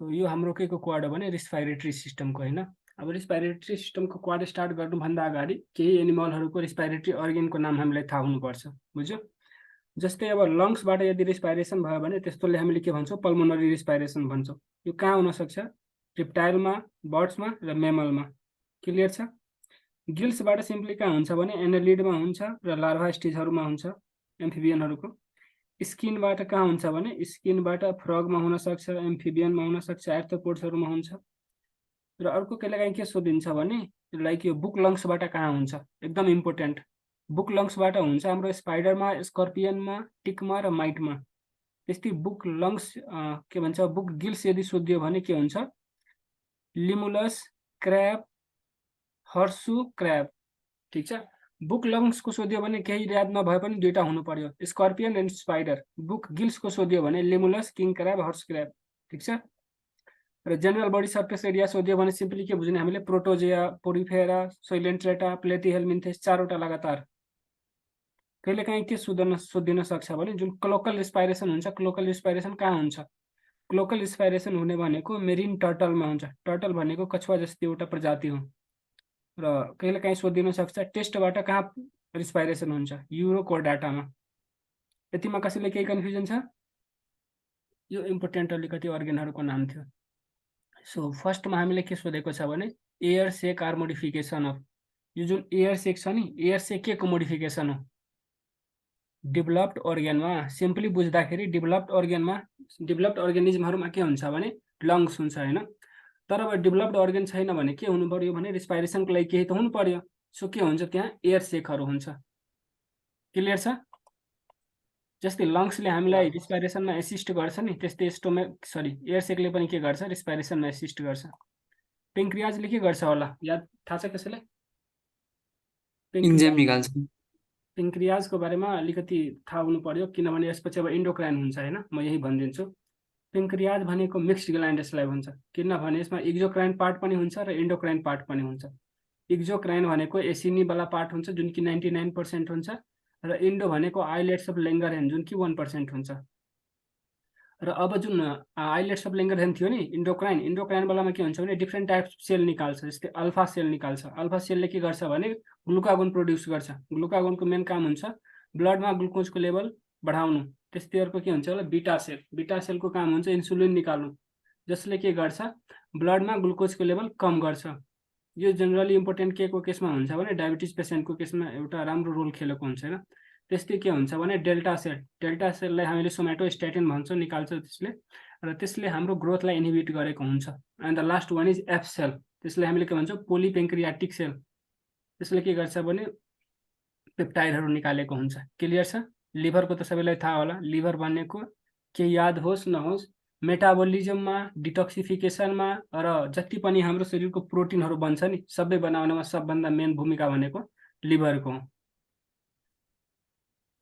यो हाम्रो के को क्वाड हो भने रेस्पिरेटरी सिस्टमको हैन। अब रेस्पिरेटरी सिस्टमको क्वाड स्टार्ट गर्नुभन्दा अगाडि केही एनिमलहरूको रेस्पिरेटरी अर्गनको नाम हामीलाई थाहा हुनुपर्छ, बुझ्यो? जस्तै अब लङ्सबाट यदि रेस्पिरेसन भयो भने त्यस्तोले हामीले के भन्छौँ, पल्मोनरी रेस्पिरेसन भन्छौँ। यो कहाँ हुन सक्छ? रिप्टाइलमा, बर्ड्समा र मेमलमा। क्लियर छ? गिल्सबाट सिम्पली कहाँ हुन्छ भने एनालिडमा हुन्छ र लार्भा स्टेजहरुमा हुन्छ एम्फिबियनहरुको। स्किनबाट कहाँ हुन्छ भने स्किनबाट फ्रगमा हुन सक्छ, एम्फिबियनमा हुन सक्छ, आर्थ्रोपोड्सहरुमा हुन्छ। र अर्को कहिलेकाहीँ के सोधिन्छ भने लाइक यो बुक लङ्सबाट कहाँ हुन्छ, एकदम इम्पोर्टेन्ट। बुक लङ्सबाट हुन्छ हाम्रो स्पाइडरमा, स्कर्पियनमा, टिकमा र माइटमा। त्यस्तै बुक लङ्स के भन्छ बुक गिल्स यदि सोधियो भने के हुन्छ, लिमुलस, क्र्याब, हर्सु, क्र्याब। ठीक छ? बुक लङ्स को सोधियो भने केही याद नभए पनि दुईटा हुनु पर्यो, स्कर्पियन एन्ड स्पाइडर। बुक गिल्स को सोधियो भने लिमुलस, किङ क्र्याब, हर्स क्र्याब। ठीक छ? र जनरल बडी सर्फेस एरिया सोधियो भने सिम्पली के बुझ्ने हामीले, प्रोटोजिया, पोरिफेरा, सोइलेन्ट्रेटा, प्लेटिहेल्मिन्थेस, चारवटा लगातार। कहिलेकाहीँ के सोधिन सक्छ भने जुन क्लोकल रेस्पिरेसन हुन्छ, क्लोकल रेस्पिरेसन कहाँ हुन्छ? क्लोकल रेस्पिरेसन हुने भनेको मेरिन टर्टलमा हुन्छ। टर्टल भनेको कछुवा जस्तै एउटा प्रजाति हो। र कहिलेकाहीँ सोधिन सक्छ टेस्टबाट कहाँ रेस्पिरेसन हुन्छ, युरोकोर्डाटामा। यतिमा कसैले केही कन्फ्युजन छ? यो इम्पोर्टेन्ट अलिकति अर्गेनहरुको नाम थियो। सो फर्स्टमा हामीले के सोधेको छ भने air sac or modification of. यो जुन एयर सेक छ नि, एयर सेक के को मोडिफिकेसन हो? डेभलप्ड अर्गेनमा। सिम्पली बुझ्दाखेरि डेभलप्ड अर्गेनमा, डेभलप्ड अर्गेनिजमहरुमा के हुन्छ भने लङ्स हुन्छ हैन। तर अब डेभलप्ड अर्गेन छैन भने के हुनु पर्यो भने रेस्पिरेसनको लागि केही त हुनु पर्यो। सो के हुन्छ त्यहाँ एयर सेकहरु हुन्छ। क्लियर छ? जस्तै लङ्सले हामीलाई रेस्पिरेसनमा एसिस्ट गर्छ नि, त्यस्तै एयर सेकले पनि के गर्छ, रेस्पिरेसनमा एसिस्ट गर्छ। पेन्क्रियाजले के गर्छ होला, याद थाहा छ कसैलाई? इन्जाइम निकाल्छ। पेन्क्रियाजको बारेमा अलिकति थाहा हुनु पर्यो, किनभने यसपछि अब एन्डोक्राइन हुन्छ हैन, म यही भनिदिन्छु। पेन्क्रियाज भनेको मिक्स्ड ग्ल्यान्ड यसलाई भन्छ, किनभने यसमा एक्जोक्राइन पार्ट पनि हुन्छ र एन्डोक्राइन पार्ट पनि हुन्छ। एक्जोक्राइन भनेको एसिनी वाला पार्ट हुन्छ जुन कि 99% हुन्छ, र एन्डो भनेको आइलेट्स अफ ल्याङ्गरहेन जुन कि 1% हुन्छ। र अब जुन आइलेट्स अफ ल्याङ्गरहेन थियो नि एन्डोक्राइन, एन्डोक्राइन वालामा के हुन्छ भने डिफ्रेन्ट टाइप्स सेल निकाल्छ। जस्तै अल्फा सेल निकाल्छ। अल्फा सेलले के गर्छ भने ग्लुकागोन प्रोड्युस गर्छ। ग्लुकागोनको मेन काम हुन्छ ब्लडमा ग्लुकोजको लेभल बढाउनु। त्यस्तै अर्को के हुन्छ होला, बीटा सेल। बीटा सेलको काम हुन्छ इन्सुलिन निकाल्नु, जसले के गर्छ ब्लडमा ग्लुकोजको लेभल कम गर्छ। यो जनरली इम्पोर्टेन्ट के को केसमा हुन्छ भने डायबिटिज पेसेन्टको केसमा एउटा राम्रो रोल खेलेको हुन्छ हैन। त्यस्तै के हुन्छ भने डेल्टा सेल। डेल्टा सेललाई हामीले सोमाटोस्ट्याटिन भन्छौँ, निकाल्छ त्यसले, र त्यसले हाम्रो ग्रोथलाई इनहिबिट गरेको हुन्छ। And the last one is F cell. त्यसले हामीले के भन्छौँ, पोलिपेन्क्रियाटिक सेल। त्यसले के गर्छ भने पेप्टाइडहरु निकालेको हुन्छ। क्लियर छ? लिभरको त सबैलाई थाहा होला। लिभर भनेको के याद होस् नहोस्, मेटाबोलिजममा, डिटक्सिफिकेसनमा र जति पनि हाम्रो शरीरको प्रोटिनहरु बन्छ नि, सबै बनाउनमा सबभन्दा मेन भूमिका भनेको लिभरको हो।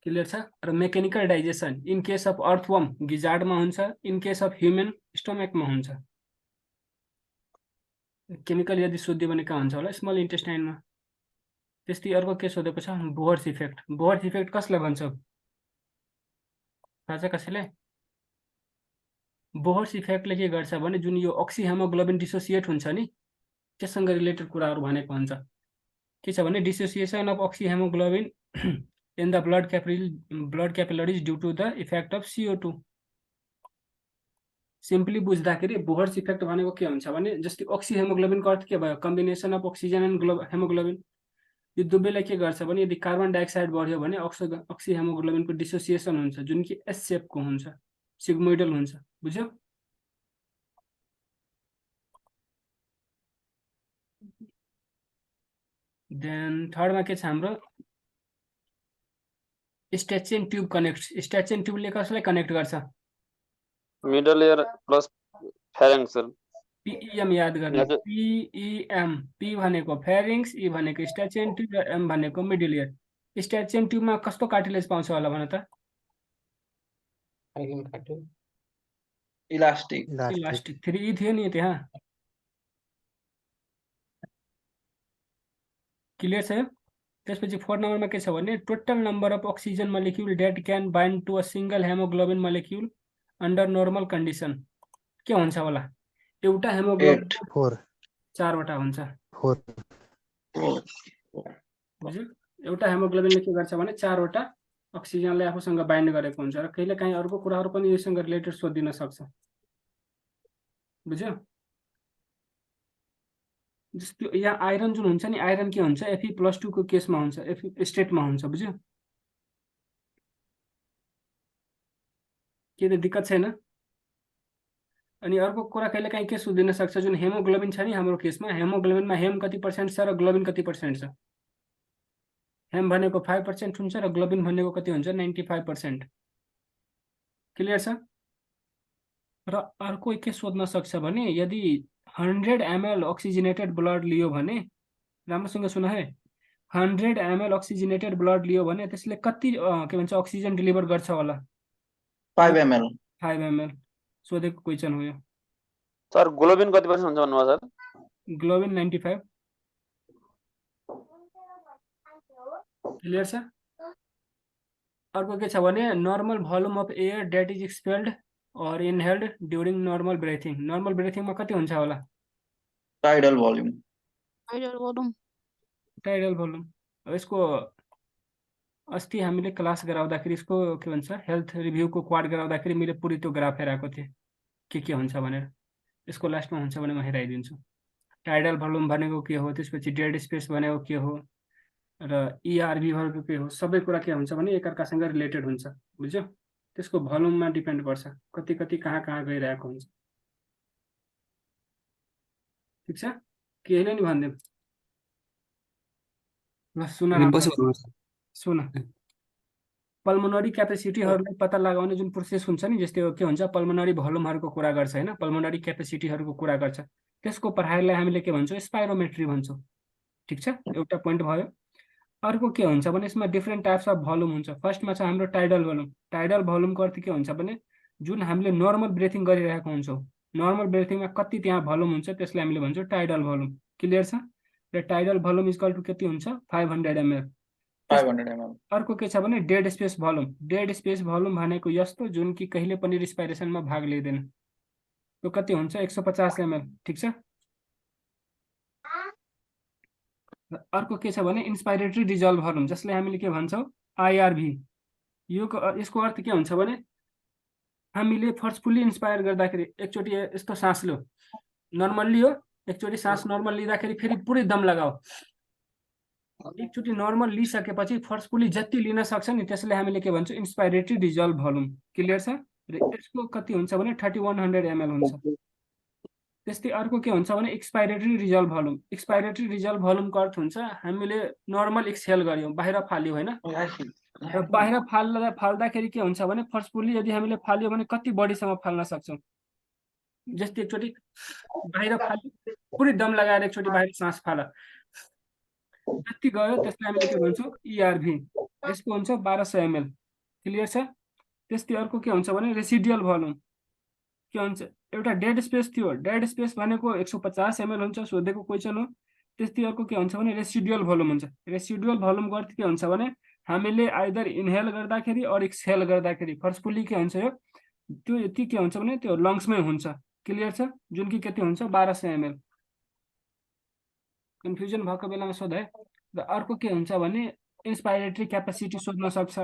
क्लियर छ? र mechanical digestion in case of earthworm गिजार्डमा हुन्छ, इन केस अफ ह्युमन स्टोमकमा हुन्छ। केमिकल यदि सोध्यो भने कहाँ हुन्छ होला, स्मल इन्टेस्टाइनमा। त्यस्तै अर्को के सोधेको छ, बोहर्स इफेक्ट। बोहर्स इफेक्ट कसलाई भन्छ थाहा छ कसैलाई? बोहर्स इफेक्टले के गर्छ भने जुन यो अक्सी हेमोग्लोबिन डिसोसिएट हुन्छ नि, त्यससँग रिलेटेड कुराहरु भनेको हुन्छ। के छ भने dissociation of oxy haemoglobin in the blood capillaries due to the effect of CO2। Simply बुझ्दाखेरि बोहर्स इफेक्ट भनेको के हुन्छ भने जस्तै अक्सी हेमोग्लोबिनको अर्थ के भयो, combination of oxygen and haemoglobin. यो दुवैले के गर्छ भने यदि कार्बन डाइअक्साइड बढ्यो भने अक्सी हेमोग्लोबिनको डिसोसिएसन हुन्छ जुन कि एस शेपको हुन्छ, सिग्मोइडल हुन्छ। बुझ्यो? देन थर्डमा के छ हाम्रो, स्ट्याचियन ट्युब कनेक्ट। स्ट्याचियन ट्युबले कसलाई कनेक्ट गर्छ? Middle ear plus pharynx. PEM याद गर्ने। PEM, P भनेको फेरिङ्स, E भनेको स्ट्याचियन ट्युब र M भनेको मिडल इयर। स्ट्याचियन ट्युबमा कस्तो कार्टिलेज पाउँछ होला भन त? इलास्टिक। इलास्टिक। 3E थियो नि त्यहाँ। क्लियर छ? त्यसपछि 4 नम्बरमा के छ भने total number of oxygen molecule that can bind to a single haemoglobin molecule under normal condition. के हुन्छ होला? एउटा हेमोग्लोबिन 8 4 चारवटा हुन्छ 4 बुझ्यो एउटा हेमोग्लोबिनले के गर्छ भने चारवटा अक्सिजनलाई आफूसँग बाइन्ड गरेको हुन्छ र कहिलेकाहीँ अर्को कुराहरू पनि योसँग रिलेटेड सोधिन सक्छ बुझ्यो जस्तो यहाँ आइरन जुन हुन्छ नि आइरन के हुन्छ Fe+2 को केसमा हुन्छ Fe स्टेटमा हुन्छ बुझ्यो के त दिक्कत छैन अनि अर्को कुरा कहिलेकाहीँ के सोधिन सक्छ जुन हेमोग्लोबिन छ नि हाम्रो केसमा हेमोग्लोबिनमा हेम कति % छ र ग्लोबिन कति % छ हेम भनेको 5% हुन्छ र ग्लोबिन भनेको कति हुन्छ 95% क्लियर छ र अर्को के सोध्न सक्छ भने यदि 100 ml अक्सिजनेटेड ब्लड लियो भने राम्रोसँग सुन है 100 ml अक्सिजनेटेड ब्लड लियो भने त्यसले कति के भन्छ अक्सिजन डेलिभर गर्छ होला 5 ml 5 ml सोधेको क्वेशन हो यो सर ग्लोबिन कति % हुन्छ भन्नुभयो सर ग्लोबिन 95 क्लियर छ अर्को के छ भने normal volume of air that is expelled और इनहेल्ड ड्यूरिङ नर्मल ब्रेथिङमा कति हुन्छ होला tidal volume टाइडल भोल्युम अब यसको अस्ति हामीले क्लास गराउँदाखेरि यसको के भन्छ हेल्थ रिभ्यूको क्वाड गराउँदाखेरि मैले पुरै त्यो ग्राफ हेराएको थिएँ के हुन्छ भनेर यसको लास्टमा हुन्छ भने म हेराइदिन्छु टाइडल भोल्युम भनेको के हो त्यसपछि डेड स्पेस भनेको के हो र ERV भनेको के हो सबै कुरा के हुन्छ भने एकअर्कासँग रिलेटेड हुन्छ बुझ्यो त्यसको भोल्युममा डिपेन्ड पर्छ कति कति कहाँ कहाँ गइरहेको हुन्छ ठिक छ केहीले नि भन्दिउँ ल सुन पल्मोनरी क्यापेसिटीहरूलाई पत्ता लगाउने जुन प्रोसेस हुन्छ नि जस्तै के हुन्छ पल्मोनरी भोल्युमहरूको कुरा गर्छ हैन पल्मोनरी क्यापेसिटीहरूको कुरा गर्छ त्यसको पढाइलाई हामीले के भन्छौँ स्पाइरोमेट्री भन्छौँ ठिक छ एउटा पोइन्ट भयो अर्को के हुन्छ भने यसमा डिफ्रेन्ट टाइप्स अफ भोल्युम हुन्छ फर्स्टमा छ हाम्रो टाइडल भोल्युमको अर्थ के हुन्छ भने जुन हामीले नर्मल ब्रेथिङ गरिरहेको हुन्छौँ नर्मल ब्रेथिङमा कति त्यहाँ भोल्युम हुन्छ त्यसलाई हामीले भन्छौँ टाइडल भोल्युम क्लियर छ र टाइडल भोल्युम इक्वल टु कति हुन्छ 500 ml 500 ml अर्को के छ भने डेड स्पेस भोल्युम भनेको यस्तो जुन कि कहिले पनि रेस्पिरेसनमा भाग लिँदैन त्यो कति हुन्छ 150 ml ठिक छ अर्को के छ भने इन्स्पाइरेटरी डिजल्भ भोल्युम जसले हामीले के भन्छौँ IRV यसको अर्थ के हुन्छ भने हामीले फोर्सफुल्ली इन्स्पायर गर्दाखेरि एकचोटि यस्तो सास लो नर्मल लियो एकचोटि सास नर्मल लिँदाखेरि फेरि पुरै दम लगाओ एकचोटि नर्मल लिइसकेपछि फोर्सफुल्ली जति लिन सक्छ नि त्यसले हामीले के भन्छौँ इन्स्पाइरेटरी डिजल्भ भोल्युम क्लियर छ र यसको कति हुन्छ भने 3100 ml हुन्छ त्यस्तै अर्को के हुन्छ भने एक्सपाइरेटरी रिजल्भ भोल्युमको अर्थ हुन्छ हामीले नर्मल एक्सहेल गर्यौँ बाहिर फाल्यौँ हैन र बाहिर फाल्दाखेरि के हुन्छ भने फोर्सफुल्ली यदि हामीले फाल्यौँ भने कति बढीसम्म फाल्न सक्छौँ जस्तै एकचोटि बाहिर फाल्यो पुरै दम लगाएर एकचोटि बाहिर सास फाल जति गयो त्यसलाई हामीले के भन्छौँ ERV यसको हुन्छ 1200 ml क्लियर छ त्यस्तै अर्को के हुन्छ भने रेसिडुअल भोल्युम के हुन्छ एउटा डेड स्पेस थियो डेड स्पेस भनेको 150 ml हुन्छ सोधेको क्वेशन हो त्यस्तै अर्को के हुन्छ भने रेसिडुअल भोल्युम हुन्छ रेसिडुअल भोल्युमको अर्थ के हुन्छ भने हामीले आइदर इनहेल गर्दाखेरि अर एक्सहेल गर्दाखेरि फोर्सफुल्ली के हुन्छ यो त्यो यति के हुन्छ भने त्यो लङ्समै हुन्छ क्लियर छ जुन कि कति हुन्छ 1200 ml कन्फ्युजन भएको बेलामा सोध है र अर्को के हुन्छ भने इन्स्पाइरेटरी क्यापेसिटी सोध्न सक्छ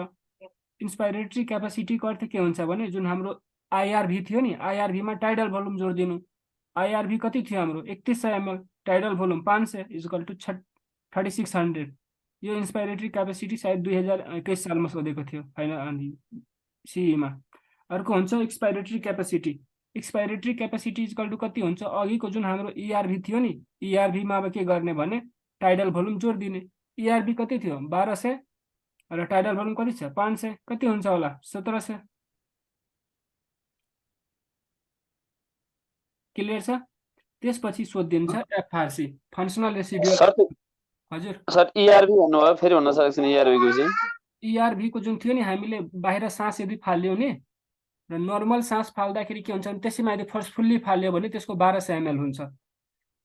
इन्स्पाइरेटरी क्यापेसिटीको अर्थ के हुन्छ भने जुन हाम्रो IRV थियो नि IRV मा टाइडल भोल्युम जोड दिनु IRV कति थियो हाम्रो 3100 ml tidal volume 500 equal to 3600 यो इन्स्पाइरेटरी क्यापेसिटी सायद 2021 सालमा सोधेको थियो फाइनल CE मा अर्को हुन्छ एक्सपाइरेटरी क्यापेसिटी इक्वल टु कति हुन्छ अघिको जुन हाम्रो ERV थियो नि ERV मा अब के गर्ने भने टाइडल भोल्युम जोड दिने ERV कति थियो 1200 र टाइडल भोल्युम कति छ 500 कति हुन्छ होला 1700 क्लियर छ त्यसपछि सोधिन्छ FRC फंक्शनल रेसिडुअल हजुर सर ERV भन्नुभयो फेरि भन्न सक्छन् ERV को चाहिँ ERV को जुन थियो नि हामीले बाहिर सास यदि फाल्यौँ नि र नर्मल सास फाल्दाखेरि के हुन्छ भने त्यसैमा यदि फोर्सफुल्ली फाल्यो भने त्यसको 1200 ml हुन्छ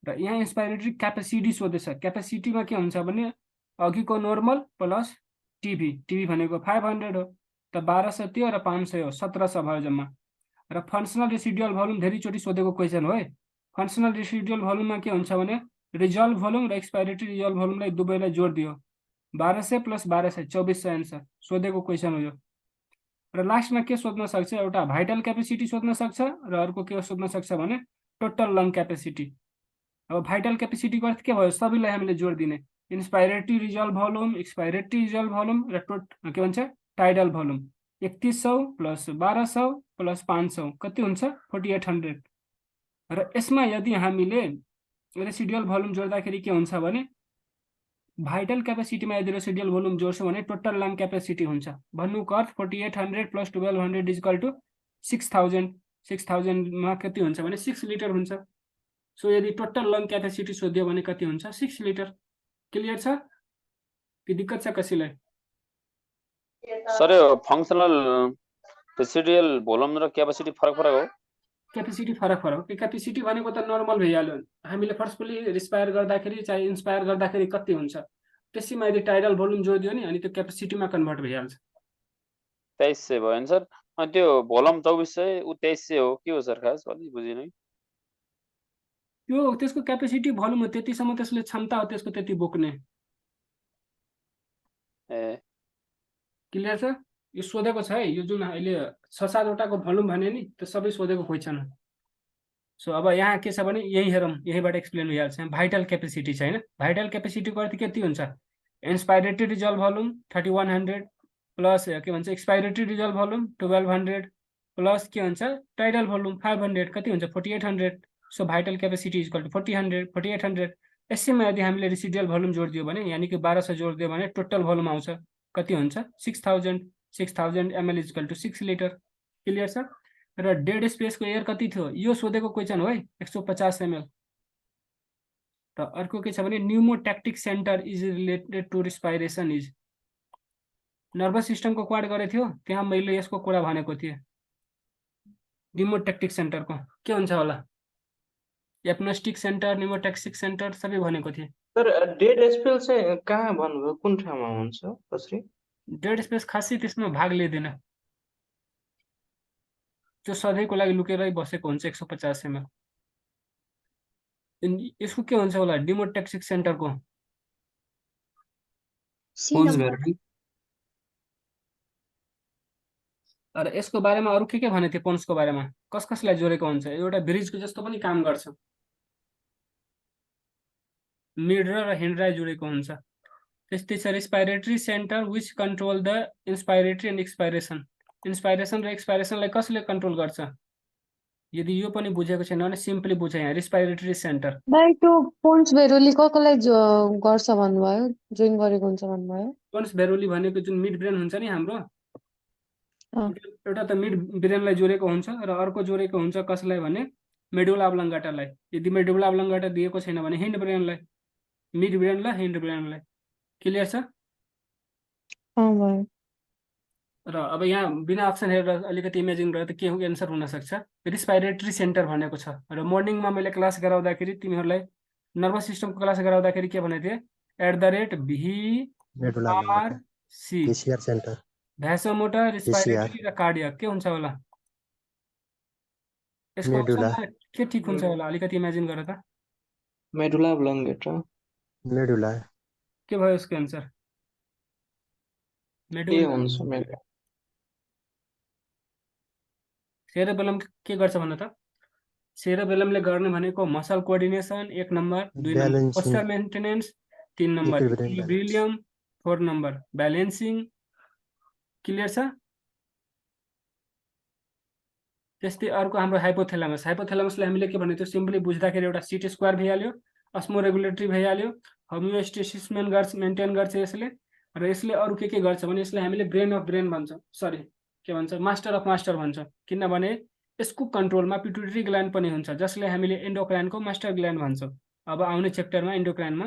र यहाँ इन्स्पाइरेटरी क्यापेसिटी सोधेछ क्यापेसिटीमा के हुन्छ भने अघिको नर्मल प्लस टिभी भनेको 500 हो त 1200 थियो र 500 हो 1700 भयो जम्मा र फंक्शनल रेसिडुअल भोल्युम धेरैचोटि सोधेको क्वेशन हो है फङ्सनल रेसिडुअल भोल्युममा के हुन्छ भने रिजल्भ भोल्युम र एक्सपाइरेटरी रिजल्भ भोल्युमलाई दुवैलाई जोड दियो 1200 + 1200 2400 एन्सर सोधेको क्वेसन हो यो। र लास्टमा के सोध्न सक्छ एउटा भाइटल क्यापेसिटी सोध्न सक्छ र अर्को के सोध्न सक्छ भने टोटल लङ क्यापेसिटी। अब भाइटल क्यापेसिटीको अर्थ के भयो सबैलाई हामीले जोड दिने इन्स्पाइरेटरी रिजल्भ भोल्युम एक्सपाइरेटरी रिजल्भ भोल्युम र के भन्छ टाइडल भोल्युम 3100 + 1200 + 500 कति हुन्छ 4800। र यसमा यदि हामीले रेसिडुअल भोल्युम जोड्दाखेरि के हुन्छ भने भाइटल क्यापेसिटीमा यदि रेसिडुअल भोल्युम जोड्छौँ भने टोटल लङ क्यापेसिटी हुन्छ भन्नुको अर्थ 4800 + 1200 = 6000 6000मा कति हुन्छ भने 6 लिटर हुन्छ। सो यदि टोटल लङ क्यापेसिटी सोध्यो भने कति हुन्छ 6 लिटर। क्लियर छ कि दिक्कत छ कसैलाई? सर यो फङ्सनल रेसिडुअल भोल्युम र क्यापेसिटी फरक हो। क्यापेसिटी फरक हो। क्यापेसिटी भनेको त नर्मल भइहाल्यो हामीले फर्स्टली रिस्पायर गर्दाखेरि चाहे इन्स्पायर गर्दाखेरि कति हुन्छ त्यसैमा यदि टाइडल भोल्युम जोडिदियो नि अनि त्यो क्यापेसिटीमा कन्भर्ट भइहाल्छ। 2300 भयो नि सर। अनि त्यो भोल्युम 2400 उ 2300 हो के हो सर खास अलि बुझिन। त्यो त्यसको क्यापेसिटी भोल्युम हो त्यतिसम्म त्यसले क्षमता हो त्यसको त्यति बोक्ने। ए क्लियर छ? यो सोधेको छ है यो जुन अहिले 6-7 वटाको भोल्युम भने नि त्यो सबै सोधेको क्वेसन हो। सो अब यहाँ के छ भने यही हेरौँ यहीबाट एक्सप्लेन भइहाल्छ। भाइटल क्यापेसिटी छ होइन भाइटल क्यापेसिटीको अर्थ कति हुन्छ इन्स्पाइरेटरी रिजल्भ भोल्युम 3100 प्लस के भन्छ एक्सपाइरेटरी रिजल्भ भोल्युम 1200 प्लस के भन्छ टाइडल भोल्युम 500 कति हुन्छ 4800। So vital capacity equal to 4800 यसैमा यदि हामीले रेसिडुअल भोल्युम जोडिदियो भने यानि कि 1200 जोडिदियो भने टोटल भोल्युम आउँछ कति हुन्छ 6000 ml equal to 6 litre. Clear छ? र डेड स्पेसको एयर कति थियो यो सोधेको क्वेसन हो है 150 ml। र अर्को के छ भने pneumotaxic centre is related to respiration is nervous सिस्टमको क्वाड गरेको थियो त्यहाँ मैले यसको कुरा भनेको थिएँ न्युमोट्याक्टिक सेन्टरको के हुन्छ होला एप्नोस्टिक सेन्टर न्युमोट्याक्टिक सेन्टर सबै भनेको थिएँ। सर डेड स्पेस चाहिँ कहाँ भन्नुभयो कुन ठाउँमा हुन्छ कसरी? डेड स्पेस खासै त्यसमा भाग लिँदैन त्यो सधैँको लागि लुकेरै बसेको हुन्छ 150 ml। यसको के हुन्छ होला न्युमोट्याक्टिक सेन्टरको र यसको बारेमा अरू के भने थिए पोन्सको बारेमा कसलाई जोडेको हुन्छ एउटा ब्रिजको जस्तो पनि काम गर्छ मिड र हेन्ड्राइ जोडेको हुन्छ। त्यस्तै छ respiratory centre which control the inspiratory and expiration inspiration र एक्सपाइरेसनलाई कसले कन्ट्रोल गर्छ यदि यो पनि बुझेको छैन भने सिम्पली बुझ यहाँ रेस्पाइरेटरी सेन्टर भाइ त्यो पोन्स भेरोली कसलाई गर्छ भन्नुभयो जोइन गरेको हुन्छ भन्नुभयो? पोन्स भेरोली भनेको जुन मिड ब्रेन हुन्छ नि हाम्रो एउटा त मिड ब्रेनलाई जोडेको हुन्छ र अर्को जोडेको हुन्छ कसलाई भने मेडुला अब्लाङ्गाटालाई। यदि मेडुला अब्लाङ्गाटा दिएको छैन भने हिन्ड ब्रेनलाई मिड ब्रेनलाई हिन्ड ब्रेनलाई। क्लियर छ? र अब यहाँ बिना अप्सन हेरेर अलिकति इमेजिन गरेर त के एन्सर हुनसक्छ रेस्पाइरेटरी सेन्टर भनेको छ। र मर्निङमा मैले क्लास गराउँदाखेरि तिमीहरूलाई नर्भस सिस्टमको क्लास गराउँदाखेरि के भनेको थिएँ @VRC भ्यासोमोटर रेस्पाइरेटरी र कार्डियक के हुन्छ होला यसको अप्सनमा के ठिक हुन्छ होला अलिकति इमेजिन गर त मेडुला अब्लाङ्गेटा मेडुला के भयो यसको एन्सर के हुन्छ मेडुला सेरेबेलम के गर्छ भन्न त सेरेबेलमले गर्ने भनेको muscle coordination 1 number 2 number posture maintenance 3 number equilibrium 4 number balancing. Clear छ? त्यस्तै अर्को हाम्रो हाइपोथ्यालामसले हामीले के भनेको थियो सिम्पली बुझ्दाखेरि एउटा सिटी स्क्वायर भइहाल्यो अस्मो रेगुलेटरी भइहाल्यो होमियोस्टेसिस मेन्टेन गर्छ यसले। र यसले अरू के गर्छ भने यसले हामीले ब्रेन अफ ब्रेन भन्छ सरी के भन्छ मास्टर अफ मास्टर भन्छ किनभने यसको कन्ट्रोलमा पिट्युटरी ग्ल्यान्ड पनि हुन्छ जसले हामीले एन्डोक्राइनको मास्टर ग्ल्यान्ड भन्छौँ। अब आउने च्याप्टरमा एन्डोक्राइनमा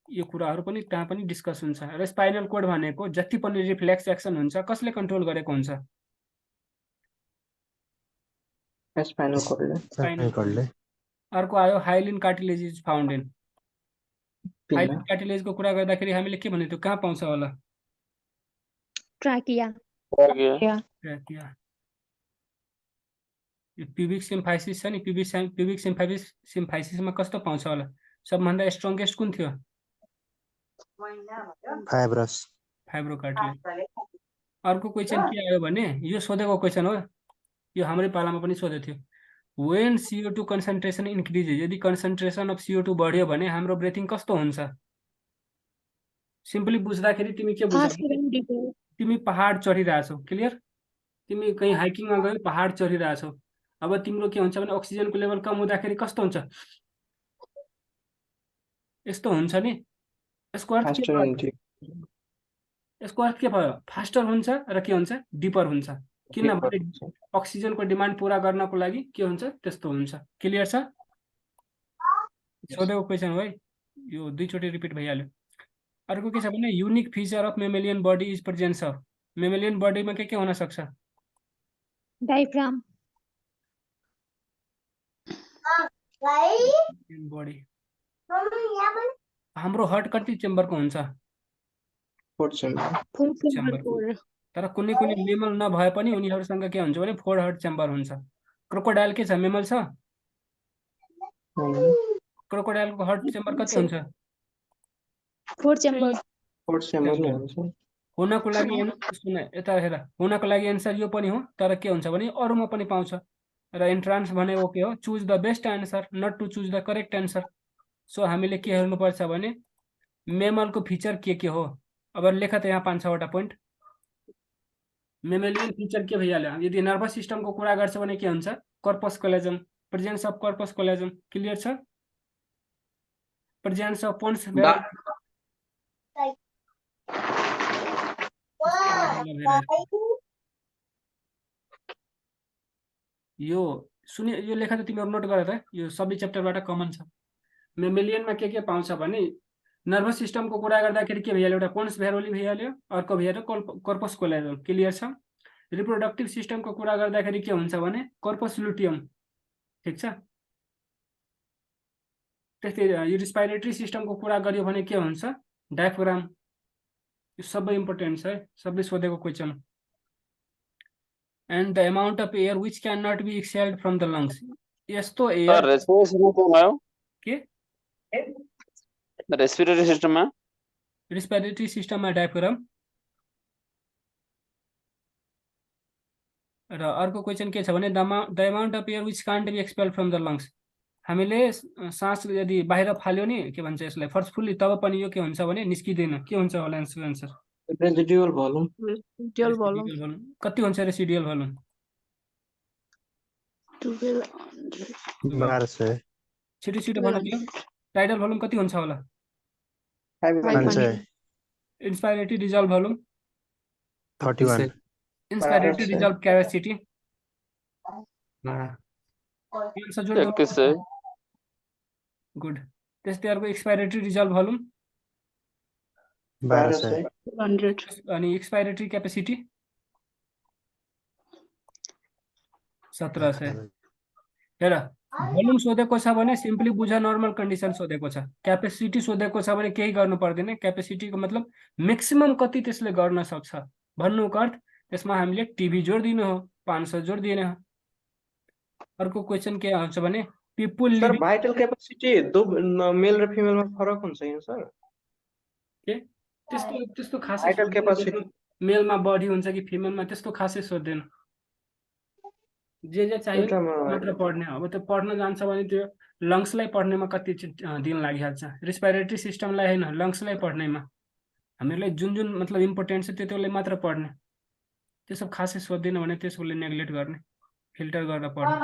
यो कुराहरू पनि त्यहाँ पनि डिस्कस हुन्छ। र स्पाइनल कोड भनेको जति पनि रिफ्लेक्स एक्सन हुन्छ कसले कन्ट्रोल गरेको हुन्छ स्पाइनल कोडले। अर्को आयो hyaline cartilage is found in hyaline कार्टिलेजको कुरा गर्दाखेरि हामीले के भनेको कहाँ पाउँछ होला ट्र्याकिया यो प्युबिक सिम्फाइसिस छ नि, प्युबिक सिम्फाइसिसमा कस्तो पाउँछ होला? सबभन्दा स्ट्रङ्गेस्ट कुन थियो? Fibrous fibrocartilage. अर्को क्वेसन के आयो भने यो सोधेको क्वेसन हो, यो हाम्रै पालामा पनि सोधेको थियो। वेन CO2 कन्सन्ट्रेसन इन्क्रिजेस, यदि कन्सन्ट्रेसन अफ CO2 बढ्यो भने हाम्रो ब्रेथिङ कस्तो हुन्छ? सिम्पली बुझ्दाखेरि तिमी के बुझ्छौ? तिमी पहाड चढिरहेछौ, क्लियर? तिमी कहीँ हाइकिङमा गयो, पहाड चढिरहेछौ, अब तिम्रो के हुन्छ भने अक्सिजनको लेभल कम हुँदाखेरि कस्तो हुन्छ? यस्तो हुन्छ नि। यसको अर्थ के भयो? यसको अर्थ के भयो? फास्टर हुन्छ र के हुन्छ? डिपर हुन्छ। किनभने अक्सिजनको डिमान्ड पुरा गर्नको लागि के हुन्छ? त्यस्तो हुन्छ। क्लियर छ? सोधेको क्वेसन हो है, यो दुईचोटि रिपिट भइहाल्यो। अर्को के छ भने unique feature of mammalian body is presence of. Mammalian बडीमा के हुन सक्छ? Diaphragm body. हाम्रो हार्ट कति चेम्बरको हुन्छ? 4 चेम्बर। चेम्बर। तर कुनै कुनै मेमल नभए पनि उनीहरूसँग के हुन्छ भने 4 हार्ट चेम्बर हुन्छ। क्रोकोडाइल के छ? मेमल छ? क्रोकोडाइलको हार्ट चेम्बर कति हुन्छ? 4 चेम्बर। 4 चेम्बर नै हुन्छ। हुनको लागि सुन यता हेर, हुनको लागि एन्सर यो पनि हो, तर के हुन्छ भने अरूमा पनि पाउँछ। र एन्ट्रान्स भनेको के हो? Choose the best answer, not to choose the correct answer. So हामीले के हेर्नुपर्छ भने मेमलको फिचर के हो? अब लेख त यहाँ 5-6वटा पोइन्ट। मेमेलियन फिचर के भइहाल्यो? यदि नर्भस सिस्टमको कुरा गर्छ भने के हुन्छ? Corpus callosum, presence of corpus callosum. Clear छ? प्रेजेन्स अफ पोन्स यो सुनि, यो लेखा त तिमीहरू नोट गर त, यो सबै च्याप्टरबाट कमन छ। मेमेलियनमा के पाउँछ भने नर्भस सिस्टमको कुरा गर्दाखेरि के भइहाल्यो? एउटा पोन्स भेरोली भइहाल्यो, अर्को भइहाल्यो कर्पस कोलेजम। क्लियर छ? रिप्रोडक्टिभ सिस्टमको कुरा गर्दाखेरि के हुन्छ भने कर्पस लुटियम। ठिक छ? त्यस्तै यो रेस्पिरेटरी सिस्टमको कुरा गर्यो भने के हुन्छ? डायफ्राम। यो सबै इम्पोर्टेन्ट छ है, सबै सोधेको question. And the amount of air which can not be exhaled from the lungs. यस्तो एयर के रेस्पिरेटरी सिस्टममा डायफ्राम। र अर्को क्वेसन के छ भने the amount of air which can't be expelled from the lungs. हामीले सास यदि बाहिर फाल्यो नि, के भन्छ यसलाई, फोर्सफुल्ली, तब पनि यो के हुन्छ भने निस्किँदैन। के हुन्छ होला आन्सर? Residual volume. कति हुन्छ रेसिडुअल भोल्युम? 1200। छिटो भन्नु। टाइडल भोल्युम कति हुन्छ होला? 500। Inspiratory reserve volume 31। Inspiratory reserve capacity good. त्यस्तै अर्को एक्सपायरेटरी डिजल्भ भोल्युम 1200। अनि एक्सपायरेटरी क्यापेसिटी 1700। हेर, भोल्युम सोधेको छ भने सिम्पली बुझ, नर्मल कन्डिसन सोधेको छ। क्यापेसिटी सोधेको छ भने केही गर्नु पर्दैन। क्यापेसिटीको मतलब म्याक्सिमम कति त्यसले गर्न सक्छ भन्नुको अर्थ। त्यसमा हामीले टिभी जोड दिनु हो, 500 जोड दिने हो। अर्को क्वेसन के आउँछ भने पिपुल लिभिङ। भाइटल क्यापेसिटी मेल र फिमेलमा फरक हुन्छ यहाँ सर? के त्यस्तो खासै भाइटल क्यापेसिटी मेलमा बढी हुन्छ कि फिमेलमा त्यस्तो खासै सोध्दैन। जे चाहियो मात्र पढ्ने। अब त्यो पढ्न जान्छ भने त्यो लङ्सलाई पढ्नेमा कति दिन लागिहाल्छ। रेस्पिरेटरी सिस्टमलाई होइन, लङ्सलाई पढ्नेमा हामीहरूलाई जुन मतलब इम्पोर्टेन्ट छ त्यसले मात्र पढ्ने। त्यो सब खासै सोध्दैन भने त्यसले नेग्लेक्ट गर्ने, फिल्टर गरेर पढ्ने।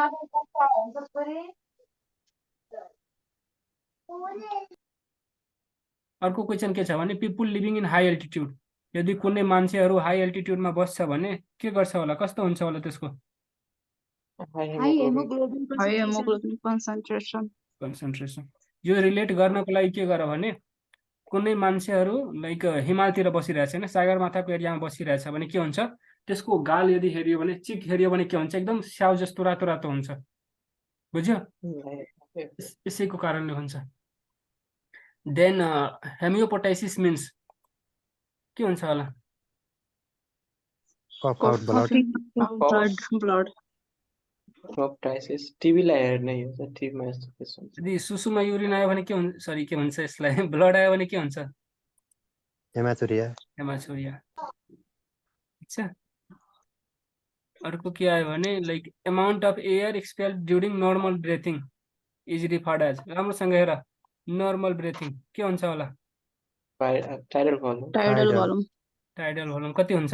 अर्को क्वेसन के छ भने people living in high altitude. यदि कुनै मान्छेहरू हाई एल्टिट्युडमा बस्छ भने के गर्छ होला? कस्तो हुन्छ होला त्यसको? High haemoglobin concentration. यो रिलेट गर्नको लागि के गर भने कुनै मान्छेहरू लाइक हिमालतिर बसिरहेछ होइन, सगरमाथाको एरियामा बसिरहेछ भने के हुन्छ? त्यसको गाल यदि हेऱ्यो भने, चिक हेऱ्यो भने के हुन्छ? एकदम स्याउ जस्तो रातो हुन्छ। बुझ्यो? यसैको कारणले हुन्छ। देन हेमियोपोटाइसिस मिन्स के हुन्छ होला? कफ आउट ब्लड। हेमोप्टाइसिस टिबीलाई हेर्ने हो टिबीमा यस्तो केस हुन्छ यदि सुसुमा युरिन आयो भने के हुन्छ, सरी के भन्छ यसलाई, ब्लड आयो भने के हुन्छ, हेमाचुरिया हेमाचुरिया। ठिक छ। अर्को के आयो भने like amount of air expelled during normal breathing is referred as, राम्रोसँग हेर, नर्मल ब्रेथिङ के हुन्छ होला, tidal volume tidal Tidal. Volume tidal volume कति हुन्छ,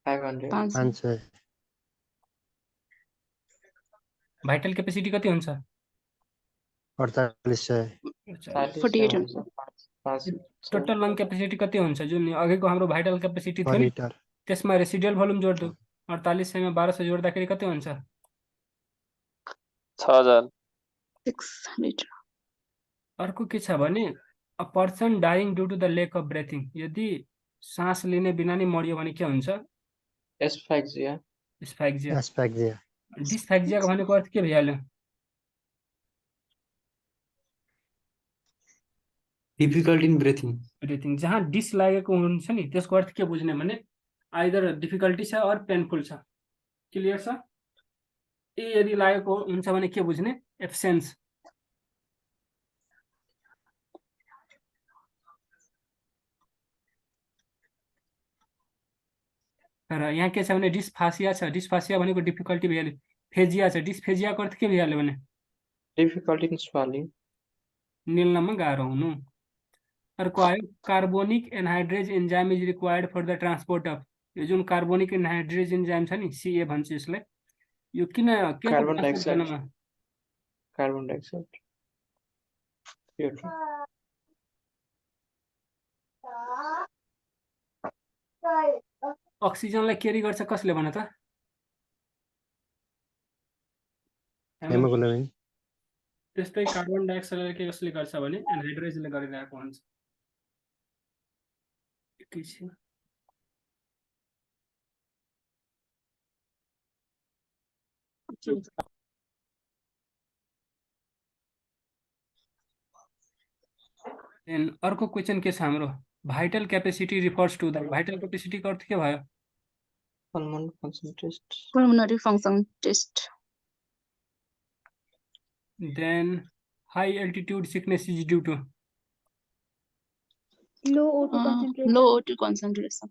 500 500 भाइटल क्यापेसिटी कति हुन्छ, 4800 48 हुन्छ 5 टोटल लङ क्यापेसिटी कति हुन्छ, जुन अघिको हाम्रो भाइटल क्यापेसिटी थियो per नि liter. त्यसमा रेसिडुअल भोल्युम जोड्दो, 4800 मा 1200 जोड्दाखेरि कति हुन्छ, 6000 6 लिटर अर्को के छ भने a person dying due to the lack of breathing, यदि सास लिने बिना नै मरियो भने के हुन्छ, एस्फाक्सिया डिस्फेक्जिया। Asphyxia. डिस्फेक्जियाको भनेको अर्थ के भइहाल्यो, डिफिकल्ट इन ब्रेथिङ ब्रिथिङ। जहाँ डिस लागेको हुन्छ नि त्यसको अर्थ के बुझ्ने भने आइदर डिफिकल्टी छ अर पेनफुल छ, क्लियर छ। ए यदि लागेको हुन्छ भने के बुझ्ने, एब्सेन्स। तर यहाँ के छ भने डिस्फासिया छ, डिस्फासिया भनेको डिफिकल्टी भइहाल्यो, फेजिया छ, डिस्फेजियाको अर्थ के भइहाल्यो भने डिफिकल्ट इन स्वालिङ निल्नमा गाह्रो हुनु। अर्को आयो carbonic anhydrase enzyme is required for the transport of, यो जुन कार्बोनिक एनहाइड्रेज एन्जाइम छ नि सीए भन्छ यसलाई, यो किन के कार्बन ट्रान्सपोर्ट डाइअक्साइड गर्नमा, कार्बन डाइअक्साइड CO2 अक्सिजनलाई क्यारी गर्छ कसले भन त, Hemoglobin. त्यस्तै कार्बन डाइअक्साइडलाई के कसले गर्छ भने एनहाइड्रेजले गरिरहेको हुन्छ। एकैछिन। अर्को क्वेसन के छ हाम्रो, vital capacity refers to the, vital क्यापेसिटीको अर्थ के भयो, pulmonary function test pulmonary function test then high altitude sickness is due to, low O2 concentration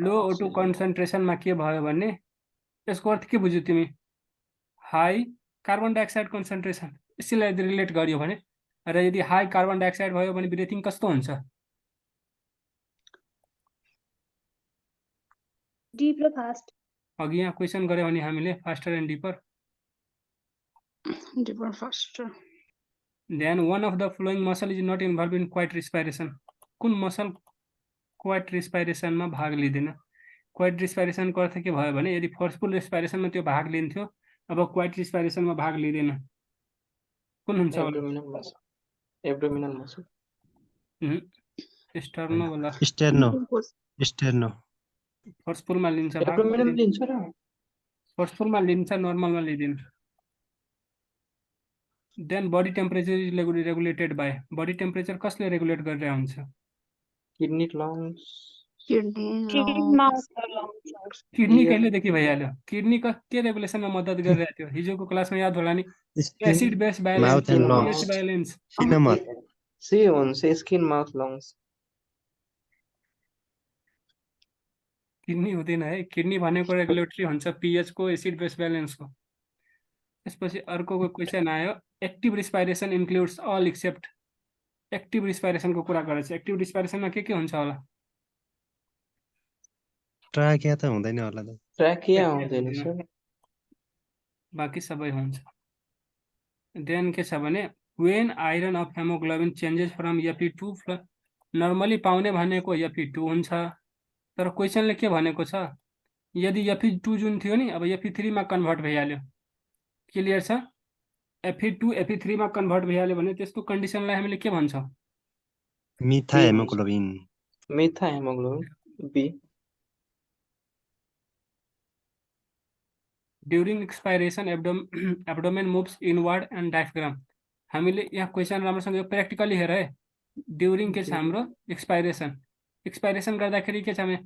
low O2 कन्सन्ट्रेसनमा के भयो भने यसको अर्थ के बुझ्यौ तिमी, हाई कार्बन डाइअक्साइड कन्सन्ट्रेसन, यसैलाई यदि रिलेट गरियो भने, र यदि हाई कार्बन डाइअक्साइड भयो भने ब्रिथिङ कस्तो हुन्छ, deep र fast अघि यहाँ क्वेसन गर्यो भने हामीले faster and deeper. deeper faster then one of the following muscle is not involve in quiet respiration, कुन मसल क्वाइट रेस्पिरेसनमा भाग लिँदैन, क्वाइट रेस्पिरेसनको अर्थ के भयो भने यदि फोर्सफुल रेस्पिरेसनमा त्यो भाग लिन्थ्यो, अब क्वाइट रेस्पिरेसनमा भाग लिँदैन, कुन हुन्छ होला, abdominal muscle स्टर्नो होला, Sterno. फोर्सफुलमा लिन्छ भाग, abdominal लिन्छ र फोर्सफुलमा लिन्छ, नर्मलमा लिँदैन। Then body temperature is regulated by, body temperature कसले रेगुलेट गरेर हुन्छ, kidney lungs किडनी कहिलेदेखि भइहाल्यो, किडनी के रेगुलेसनमा मद्दत गरिरहेको थियो, हिजोको क्लासमा याद होला नि, acid base Mouth and lungs. Balance, balance. Cinema. C हुन्छ skin mouth lungs किडनी हुँदैन है, किडनी भनेको रेगुलेटरी हुन्छ पीएच को, एसिड बेस ब्यालेन्सको। त्यसपछि अर्को क्वेसन आयो, active respiration includes all except, active रेस्पिरेसनको कुरा गरेछ, एक्टिभ रेस्पिरेसनमा के हुन्छ होला, Trachea त हुँदैन होला त. trachea हुँदैन सर बाँकी सबै हुन्छ। देन के छ भने when iron of haemoglobin changes from Fe2, normally पाउने भनेको Fe2 हुन्छ, तर क्वेसनले के भनेको छ, यदि Fe2 जुन थियो नि अब Fe3 मा कन्भर्ट भइहाल्यो, क्लियर छ, Fe2 Fe3 मा कन्भर्ट भइहाल्यो भने त्यस्तो कन्डिसनलाई हामीले के भन्छौँ, Methyl hemoglobin. methyl hemoglobin B during expiration abdomen moves inward and diaphragm, हामीले यहाँ क्वेसन राम्रोसँग यो प्र्याक्टिकली हेर है, ड्युरिङ के छ हाम्रो एक्सपाइरेसन, एक्सपाइरेसन गर्दाखेरि के छ भने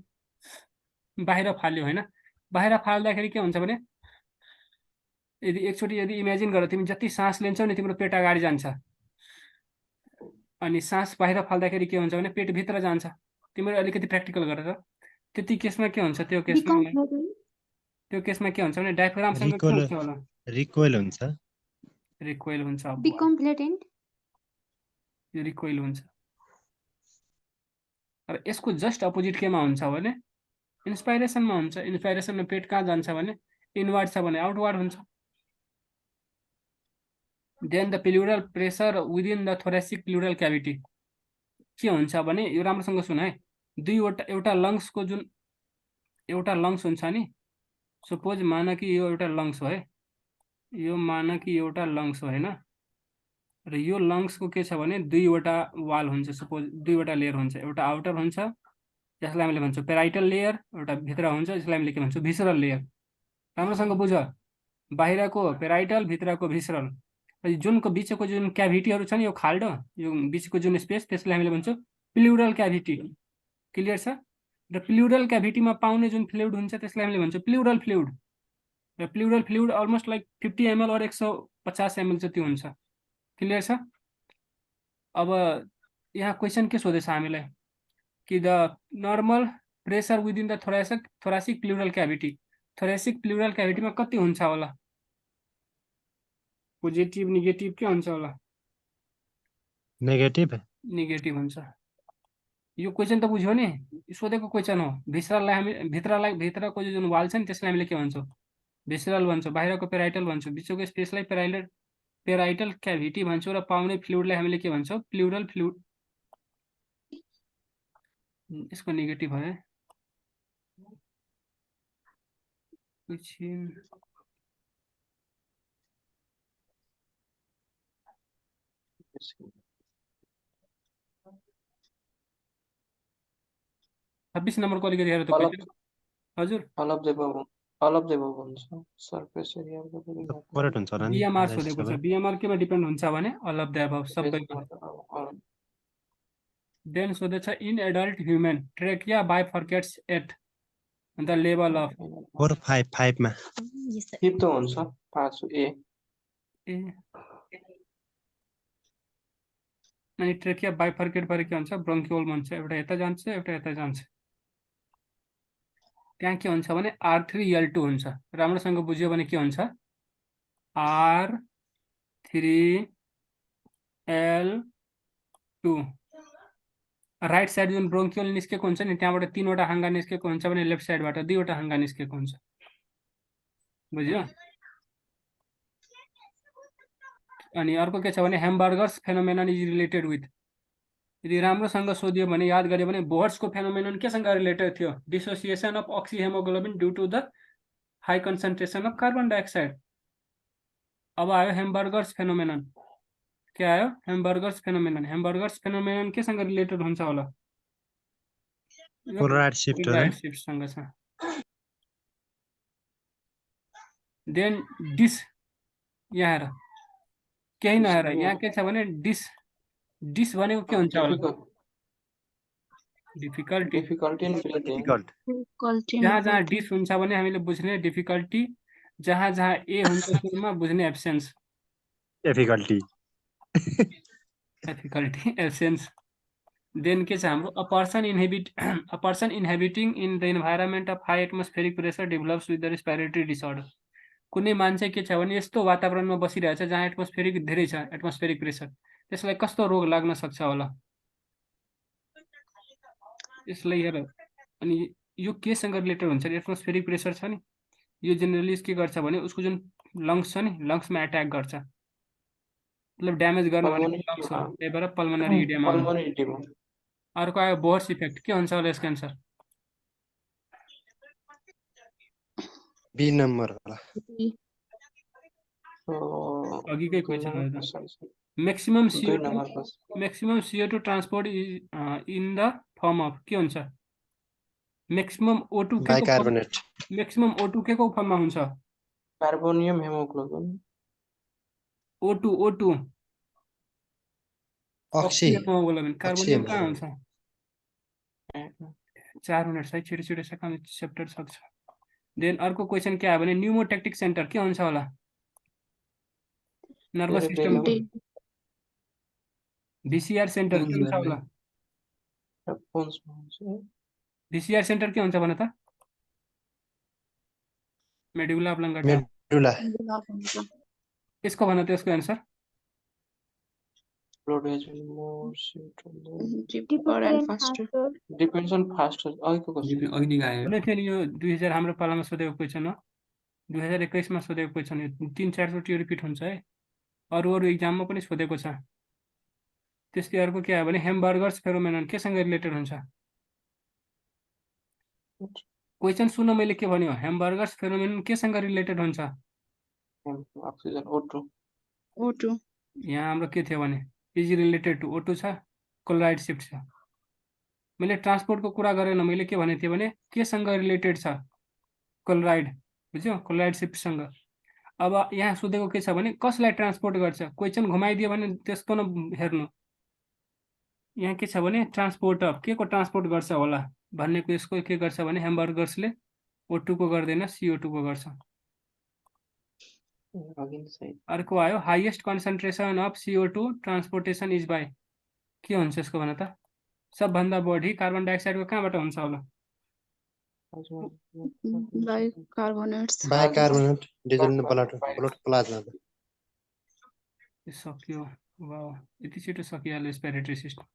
बाहिर फाल्यो होइन, बाहिर फाल्दाखेरि के हुन्छ भने यदि एकचोटि यदि इमेजिन गर तिमी जति सास लिन्छौ नि तिम्रो पेट अगाडि जान्छ अनि सास बाहिर फाल्दाखेरि के हुन्छ भने पेट भित्र जान्छ तिम्रो अलिकति प्र्याक्टिकल गरेर त्यति केसमा के हुन्छ त्यो केसमा के हुन्छ भने डायफ्रामसँग के हुन्छ होला रिकोइल हुन्छ रिकोइल हुन्छ Become latent. यो रिकोइल हुन्छ अब यसको जस्ट अपोजिट केमा हुन्छ भने इन्स्पाइरेसनमा हुन्छ इन्स्पाइरेसनमा पेट कहाँ जान्छ भने इनवर्ड छ भने आउटवर्ड हुन्छ then the pleural pressure within the thoracic pleural cavity के हुन्छ भने यो राम्रोसँग सुन है दुईवटा एउटा लङ्सको जुन एउटा लङ्स हुन्छ नि सपोज मान कि यो एउटा लङ्स हो है यो मान कि एउटा लङ्स हो हैन र यो लङ्सको के छ भने दुईवटा वाल हुन्छ सपोज दुईवटा लेयर हुन्छ एउटा आउटर हुन्छ जसलाई हामीले भन्छौँ पेराइटल लेयर एउटा भित्र हुन्छ जसलाई हामीले के भन्छौँ भिसरल लेयर राम्रोसँग बुझ बाहिरको पेराइटल भित्रको भिसरल जुनको बिचको जुन क्याभिटीहरू छ नि यो खाल्डो यो बिचको जुन स्पेस त्यसलाई हामीले भन्छौँ प्लुरल क्याभिटी क्लियर छ र प्लुरल क्याभिटीमा पाउने जुन फ्लुइड हुन्छ त्यसलाई हामीले भन्छौँ प्लुरल फ्लुइड र plural fluid almost like 50 ml और 150 ml जति हुन्छ क्लियर छ अब यहाँ क्वेसन के सोधेछ हामीलाई कि the normal pressure within the thoracic pleural cavity thoracic pleural क्याभिटीमा कति हुन्छ होला पोजिटिभ नेगेटिभ के हुन्छ होला नेगेटिभ हुन्छ यो क्वेसन त बुझ्यो नि सोधेको क्वेसन हो भिसरललाई हामी भित्रको जुन वाल छ नि त्यसलाई हामीले के भन्छौँ भिसरल भन्छौँ बाहिरको पेराइटल भन्छौँ बिचको स्पेसलाई पेराइटल क्याभिटी भन्छौँ र पाउने फ्लुइडलाई हामीले के भन्छौँ प्लुरल फ्लुइड यसको नेगेटिभ है छब्बीस नंबर को अलिकति हेर त क्वेसन हजुर all of the above हुन्छ surface area करेक्ट हुन्छ होला नि बीएमआर सोधेको छ बीएमआर केमा डिपेन्ड हुन्छ भने अल अफ द अबभ सबैमा देन सोधेछ in adult human trachea bifurcates at the level of 4 5 5 मा फिफ्थ हुन्छ 5 ए अनि ट्रेकिया बाइफर्केट भएर के हुन्छ ब्रोंकियोल भन्छ एउटा यता जान्छ एउटा यता जान्छ त्यहाँ के हुन्छ भने R3L2 हुन्छ राम्रोसँग बुझ्यो भने के हुन्छ R3L2 राइट साइड जुन ब्रोंकियोल निस्केको हुन्छ नि त्यहाँबाट तीनवटा हाँगा निस्केको हुन्छ भने लेफ्ट साइडबाट दुईवटा हाँगा निस्केको हुन्छ बुझ्यो अनि अर्को के छ भने Hamburger's phenomenon is related with यदि राम्रोसँग सोधियो भने याद गर्यो भने बोहर्सको फेनोमेनन केसँग रिलेटेड थियो dissociation of oxyhaemoglobin due to the high concentration of carbon dioxide अब आयो हेमबर्गर्स फेनोमेनन के आयो हेमबर्गर्स फेनोमेनन केसँग रिलेटेड हुन्छ होला पोलराइड शिफ्ट सँग छ देन डिस यहाँ हेर केही नहेर यहाँ के छ भने डिस भनेको के हुन्छ होला डिफिकल्टी जहाँ डिस हुन्छ भने हामीले बुझ्ने डिफिकल्टी जहाँ ए हुन्छ सुरुमा बुझ्ने एब्सेन्स डिफिकल्टी एब्सेन्स देन के छ हाम्रो a person inhabiting in the environment of high atmospheric pressure develops with the respiratory disorder कुनै मान्छे के छ भने यस्तो वातावरणमा बसिरहेछ जहाँ एटमोस्फेरिक धेरै छ एटमोस्फेरिक प्रेसर त्यसलाई कस्तो रोग लाग्न सक्छ होला यसलाई हेर अनि यो केसँग रिलेटेड हुन्छ एटमोस्फेरिक प्रेसर छ नि यो जेनरली के गर्छ भने उसको जुन लङ्स छ नि लङ्समा एट्याक गर्छ मतलब ड्यामेज गर्न भनेको लङ्स हो त्यही भएर पल्मोनरी इडेमा अर्को आयो बोहर्स इफेक्ट के हुन्छ होला यसको आन्सर बी नम्बर होला अघिकै question maximum CO2 transport in the form of के हुन्छ maximum O2 bicarbonate maximum O2 के को फर्ममा हुन्छ carbonium haemoglobin O2 oxy haemoglobin carbonium कहाँ हुन्छ 4 मिनट है छिटो सेकेन्ड च्याप्टर सक्छ देन अर्को क्वेसन के आयो भने न्युमोटेक्टिक सेन्टर के हुन्छ होला nervous system Cerebellum. D. VCR centre के हुन्छ होला Pons भन्छ। भिसिआर सेन्टर के हुन्छ भन त मेडुला अब्लाङ्गटा मेडुला यसको भन त यसको answer Blood vessel more central. Deeper and faster. Depends on faster. अघिको question. अघि निकायो कुनै फेरि यो 2000 हाम्रो पालामा सोधेको क्वेसन हो 2021 मा सोधेको क्वेसन यो 3-4 चोटि रिपिट हुन्छ है अरू इक्जाममा पनि सोधेको छ त्यसकै अर्को के आयो भने हेमबर्गर्स फेरोमेनन केसँग रिलेटेड हुन्छ क्वेसन सुन्न मैले के भन्यो हेमबर्गर्स फेरोमेनन केसँग रिलेटेड हुन्छ Oxygen O2. O2. यहाँ हाम्रो के थियो भने इज रिलेटेड टु O2 छ क्लोराइड शिफ्ट छ मैले ट्रान्सपोर्टको कुरा गरेन मैले के भनेको थिएँ भने केसँग रिलेटेड छ क्लोराइड बुझ्यो क्लोराइड शिफ्टसँग अब यहाँ सोधेको के छ भने कसलाई ट्रान्सपोर्ट गर्छ क्वेसन घुमाइदियो भने त्यसको न हेर्नु यहाँ के छ भने ट्रान्सपोर्टर के को ट्रान्सपोर्ट गर्छ होला भन्नेको यसको के गर्छ भने हेमबर्गर्सले O2 को गर्दैन CO2 को गर्छ Again side. अर्को आयो highest concentration of CO2 transportation is by के हुन्छ यसको भन त सबभन्दा बढी कार्बन डाइअक्साइडको कहाँबाट हुन्छ होला Bicarbonates. बाइकार्बोनेट डिजोल्भ ब्लड प्लाज्मा सक्यो वाउ यति छिटो सकिहाल्यो रेस्पिरेटरी सिस्टम